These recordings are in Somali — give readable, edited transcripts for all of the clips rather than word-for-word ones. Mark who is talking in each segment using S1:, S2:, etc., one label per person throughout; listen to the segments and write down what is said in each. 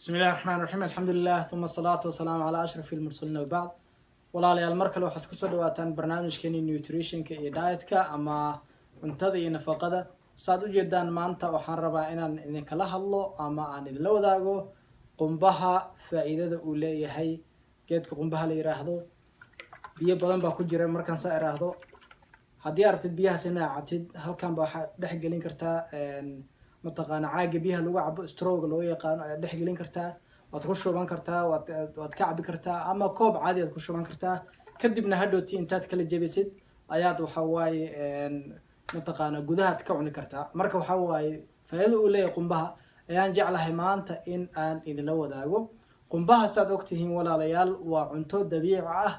S1: بسم الله الرحمن الرحيم الحمد لله ثم الصلاة والسلام على أشرف المرسلين وبعد walaalayaal mar kale waxaad kusoo dhawaataan barnaamijkeeni nutritionka iyo dietka ama cuntada iyo nafaqada saad u jeedaan maanta waxaan rabaa inaan idinkala hadlo ama aan idinla wadaago qumbaha faa'iidada uu leeyahay geedka qumbaha la yiraahdo biyo badan baa ku jira markaan saa iraahdo haddii aad rabtid biyahaas inaad cabtid halkan baa waxaad dhex gelin kartaa mataqaana caaga biyaha lagu cabo strowga loo yaqaano ayaad dhex gelin kartaa waad ku shuban kartaa waad ka cabi kartaa ama koob caadi aad ku shuban kartaa kadibna hadhowti intaad kala jebisid ayaad waxa waaye mataqaana gudahaad ka cuni kartaa marka waxa waaye faa'iido uu leeyahay qumbaha ayaan jeclahay maanta in aan idinla wadaago qumbaha saad ogtihiin walaalayaal waa cunto dabiici ah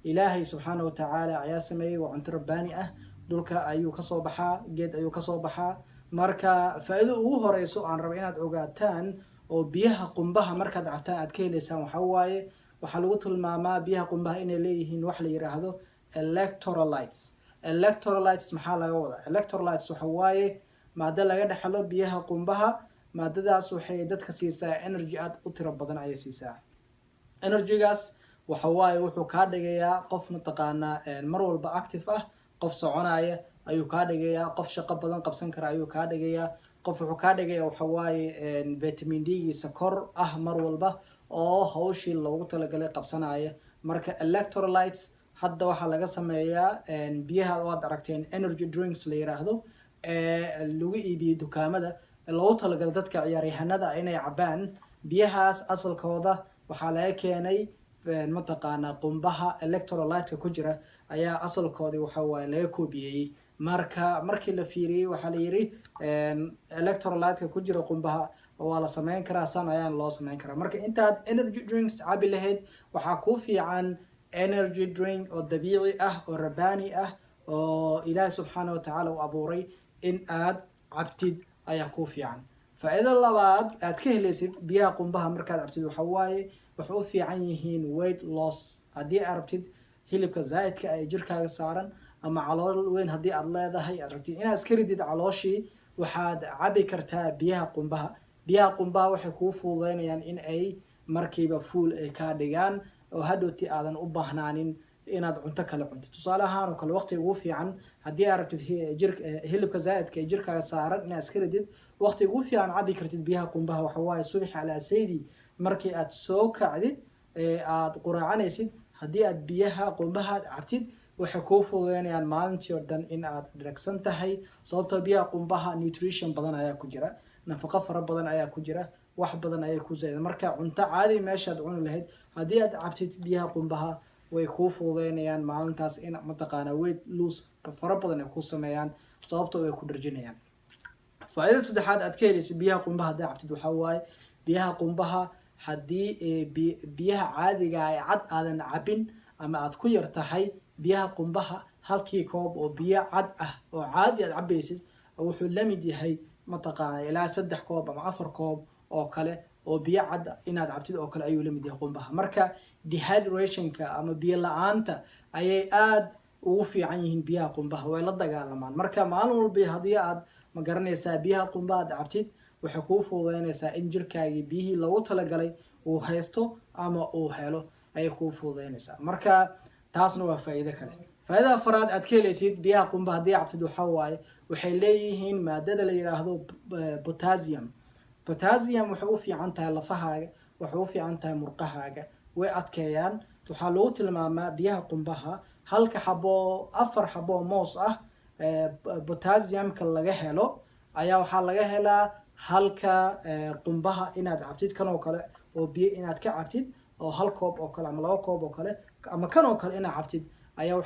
S1: ilaahay subxaana wa tacaala ayaa sameeyey waa cunto rabbaani ah dhulka ayuu kasoo baxaa geed ayuu kasoo baxaa marka faa'iido ugu horeyso aan rabo inaad ogaataan oo biyaha qumbaha markaad cabtaan aad ka heleysaan waxa waaye waxaa lagu tilmaamaa biyaha qumbaha inay leeyihiin wax la yiraahdo electrolytes maxaa laga wadaa electrolytes waxa waaye maado laga dhexlo biyaha qumbaha maadadaas waxay dadka siisaa energy aad u tiro badan ayay siisaa energygaas waxa waaye wuxuu kaa dhigayaa qof mataqaanaa mar walba active ah qof soconaya ayuu kaa dhigayaa qof shaqo badan qabsan kara ayuu kaa dhigayaa qof wuxuu kaa dhigaya waxa waaye vitamin D-giisa kor ah mar walba oo hawshii loogu talagalay qabsanaya marka electrolytes hadda waxaa laga sameeyaa biyaha waad aragteen energy drinks la yiraahdo lagu iibiyo dukaamada loogu talagalay dadka ciyaaryahanada inay cabaan biyahaas asalkooda waxaa laga keenay mataqaana qumbaha electrolyte ku jira ayaa asalkoodii waxa waaye laga koobiyey markii la fiiriyey waxaa la yiri electrolyte ku jira qumbaha waa la sameyn karaa san ayaan loo sameyn karaa marka intaad energy drinks cabi lahayd waxaa ku fiican energy drink oo dabiici ah oo rabbaani ah oo ilaahay subxaana wa tacaala u abuuray in aad cabtid ayaa ku fiican faa'iido labaad aad ka helaysid biyaha qumbaha markaad cabtid waxa waaye waxay u fiican yihiin weight loss haddii aad rabtid hilibka zaa'idka ay jirkaaga saaran ama calool weyn haddii aad leedahay aad rabtid inaad iska ridid calooshii waxaad cabi kartaa biyaha qumbaha waxay kuu fududeynayaan in ay markiiba fuul ay kaa dhigaan oo hadhowti aadan u baahnaanin inaad cunto kale cuntid tusaale ahaan oo kale waqtiga ugu fiican haddii aad rabtid hilibka zaa'idka ee jirkaaga saaran inaad iska ridid waqtiga ugu fiican cabi kartid biyaha qumbaha waxa waaye subax alaasaydii markii aad soo kacdid aad quraacanaysid haddii aad biyaha qumbaha cabtid waxay kuu fududeynayaan maalintii oo dhan in aad dheragsan tahay sababtoo biyaha qumbaha nutrition badan ayaa ku jira nafaqo fara badan ayaa ku jira wax badan ayay ku zaydeen marka cunto caadi meeshaad cuni lahayd haddii aad cabtid biyaha qumbaha way kuu fududeynayaan maalintaas in mataqaana weight loss fara badan ay ku sameeyaan sababtoo ay ku dharjinayaan faa'iidada saddexaad aad ka helaysid biyaha qumbaha haddii cabtid waxaa waaye biyaha qumbaha haddii biyaha caadiga ay cad aadan cabin ama aad ku yar tahay biyaha qumbaha halkii koob oo biyo cad ah oo caadi aad cabaysid wuxuu la mid yahay mataqaana ilaa 3 koob ama 4 koob oo kale oo biyo cad inaad cabtid oo kale ayuu la mid yahay qumbaha marka dehydrationka ama biyo la'aanta ayay aad ugu fiican yihiin biyaha qumbaha way la dagaalamaan marka maalin walba haddii aad ma garanaysaa biyaha qumbaha aad cabtid waxay kuu fududeynaysaa in jirkaagii biyihii loogu talagalay uu haysto ama uu helo ayay kuu fududeynaysaa marka taasna waa faa'iido kale faa'iidada afraad aad ka helaysid biyaha qumbaha haddii cabtid waxa waaye waxay leeyihiin maadada la yiraahdo potassium waxay u fiican tahay lafahaaga waxay u fiican tahay murqahaaga way adkeeyaan waxaa lagu tilmaamaa biyaha qumbaha halka xabo 4 xabo moos ah potassiumka laga helo ayaa waxaa laga helaa halka qumbaha inaad cabtid kan oo kale oo biyo inaad ka cabtid oo 1 koob oo kale ama 2 koob oo kale ama kan oo kale inaad cabtid ayaa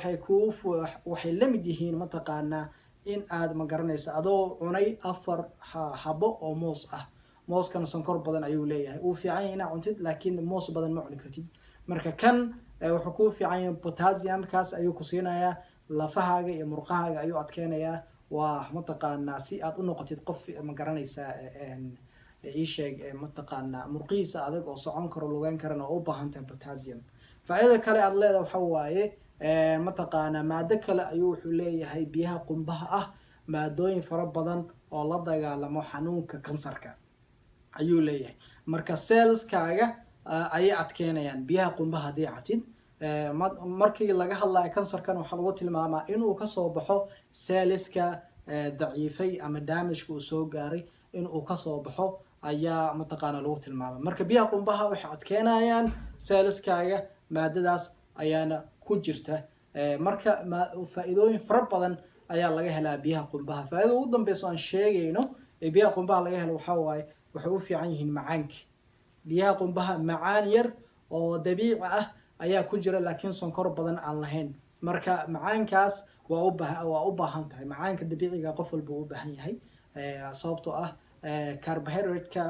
S1: waxay la mid yihiin mataqaanaa in aad ma garanaysa adoo cunay 4 xabo oo moos ah mooskana sonkor badan ayuu leeyahay uu fiican yahay inaad cuntid laakiin moos badan ma cuni kartid marka kan wuxuu ku fiican yahay potassiumkaas ayuu ku siinayaa lafahaaga iyo murqahaaga ayuu adkeenayaa waa mataqaanaa si aad u noqotid qof ma garanaysa ii sheeg mataqaanaa murqihiisa adag oo socon karo lugeyn karana oo u baahan tahay potassium faa'iidada kale aad leedahay waxa waaye mataqaanaa maado kale ayuu wuxuu leeyahay biyaha qumbaha ah maadooyin fara badan oo la dagaalamo xanuunka kansarka ayuu leeyahay marka cellskaaga ayay adkeynayaan biyaha qumbaha haddii cabtid. markii laga hadlayo kansarkan waxaa lagu tilmaamaa inuu kasoo baxo celleska daciifay ama damageka uu soo gaaray inuu kasoo baxo ayaa mataqaana lagu tilmaama. marka biyaha qumbaha waxay adkeynayaan cellskaaga, maadadaas ayaana ku jirta. marka faa'iidooyin fara badan ayaa laga helaa biyaha qumbaha. faa'iidada ugu dambeysa aan sheegayno ee biyaha qumbaha laga helo waxaa waaye waxay u fiican yihiin macaanka. biyaha qumbaha macaan yar oo dabiici ah ayaa ku jira, laakiin sonkor badan aan lahayn. marka macaankaas waa u baahan tahay. macaanka dabiiciga qof walba u baahan yahay, sababtoo ah carbohydrate-ka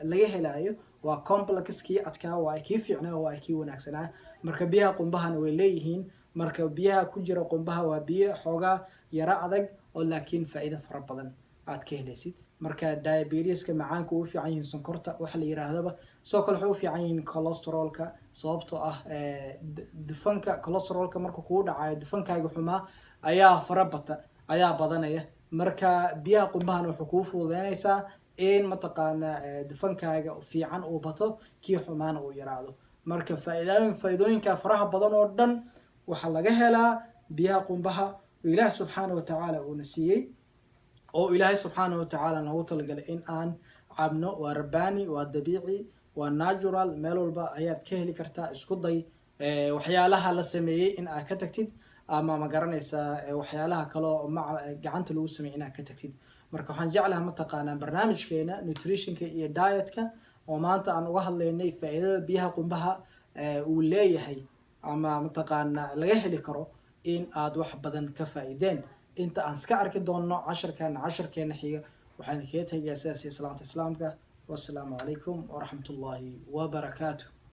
S1: laga helayo waa complex, kii adkaa waa kii fiicnaa waa kii wanaagsanaa. marka biyaha qumbahana way leeyihiin. marka biyaha ku jira qumbaha waa biyo xoogaa yara adag oo laakiin faa'iido fara badan aad ka helaysid. marka diabetiska macaanka u fiican yihiin, sonkorta waxa la yiraahdaba soo kale waxay u fiican yihiin cholesterolka, sababtoo ah dufanka cholesterolka marka kugu dhacayo dufankaaga xumaa ayaa badanaya. marka biyaha qumbahana wuxuu kuu fududeynaysaa in mataqaana dufankaaga fiican uu bato, kii xumaana uu yaraado. marka faa'iidooyinka faraha badan oo dhan waxaa laga helaa biyaha qumbaha oo ilaahay subxaana wa tacaala uuna siiyey, oo ilaahay subxaana wa tacaala noogu talagalay in aan cabno. waa rabbaani, waa dabiici, waa natural, meel walba ayaad ka heli kartaa. isku day waxyaalaha la sameeyey in aad ka tagtid, ama ma garanaysaa waxyaalaha kaloo gacanta lagu sameeyey inaad ka tagtid. marka waxaan jeclahay mataqaanaa barnaamijkeena nutritionka iyo dietka oo maanta aan uga hadlaynay faa'iidada biyaha qumbaha uu leeyahay, ama mataqaanaa laga heli karo in aad wax badan ka faa'iideen. inta aan iska arki doonno casharkeena xiga waxaan kaga tegayaa sidaas iyo salaanta islaamka. wassalaamu calaykum waraxmatullaahi wabarakaatu.